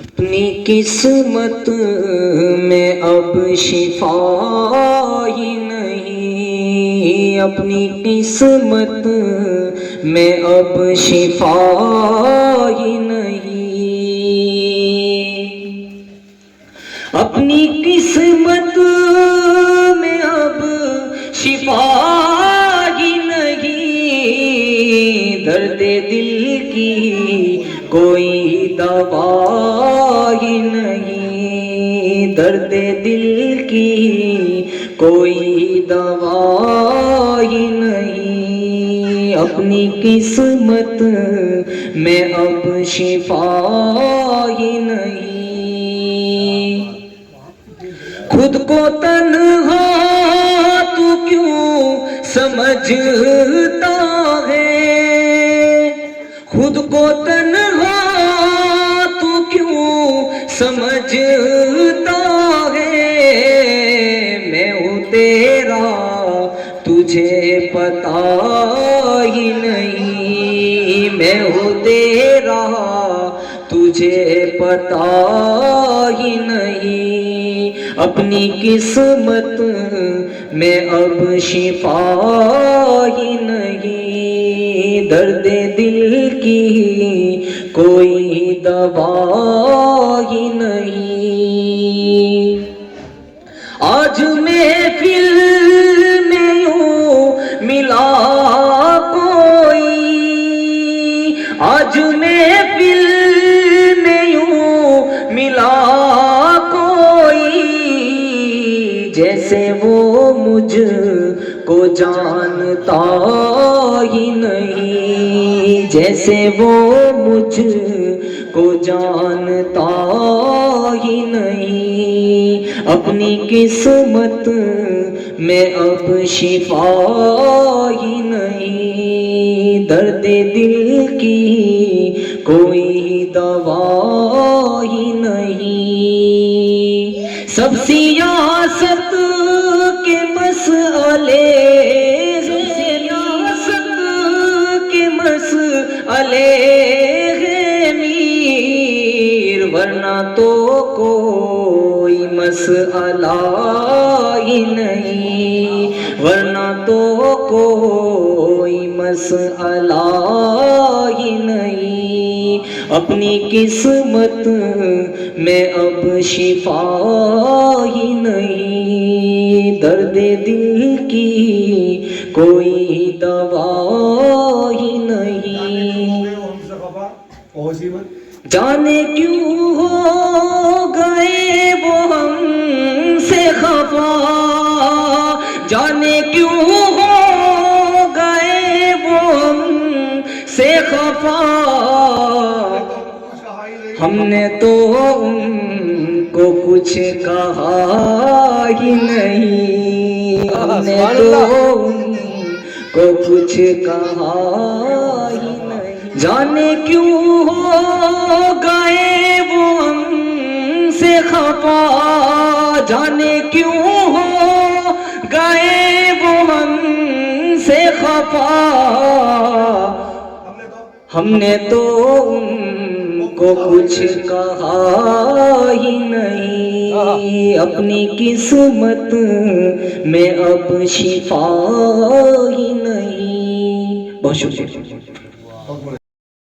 اپنی قسمت میں اب شفا ہی نہیں، اپنی قسمت میں اب شفا ہی نہیں، اپنی قسمت میں اب شفا ہی نہیں، درد دل کی کوئی دوا ہی نہیں، درد دل کی کوئی دوا ہی نہیں، اپنی قسمت میں اب شفا ہی نہیں، خود کو تنہا تو کیوں سمجھتا ہے، خود کو تنہا تو کیوں سمجھتا ہے، میں ہوں تیرا تجھے پتا ہی نہیں، میں ہوں تیرا تجھے پتا ہی نہیں، اپنی قسمت میں اب شفا ہی نہیں، درد دل کی کوئی دوا ہی نہیں، آج محفل میں یوں ملا کوئی، آج محفل میں یوں ملا کوئی، جیسے وہ مجھ کو جانتا ہی نہیں، جیسے وہ مجھ کو جانتا ہی نہیں، اپنی قسمت میں اب شفا ہی نہیں، درد دل کی کوئی دوا ہی نہیں، سب سیاست کے مسئلے، سیاست کے مسئلے ہیں میر، ورنہ تو کوئی مسئلہ ہی نہیں، ورنہ تو کوئی مسئلہ ہی نہیں، اپنی قسمت میں اب شفا ہی نہیں، درد دل کی کوئی دوا ہی نہیں، جانے کیوں ہو گئے وہ ہم سے خفا، جانے کیوں ہو گئے وہ ہم سے خفا، ہم نے تو ان کو کچھ کہا ہی نہیں، ہم نے تو ان کو کچھ کہا ہی نہیں، جانے کیوں ہو گئے وہ ہم سے خفا، جانے کیوں ہو گئے وہ ہم سے خفا، ہم نے تو ان کو کچھ کہا ہی نہیں، اپنی قسمت میں اب شفا ہی نہیں، بہت شکریہ۔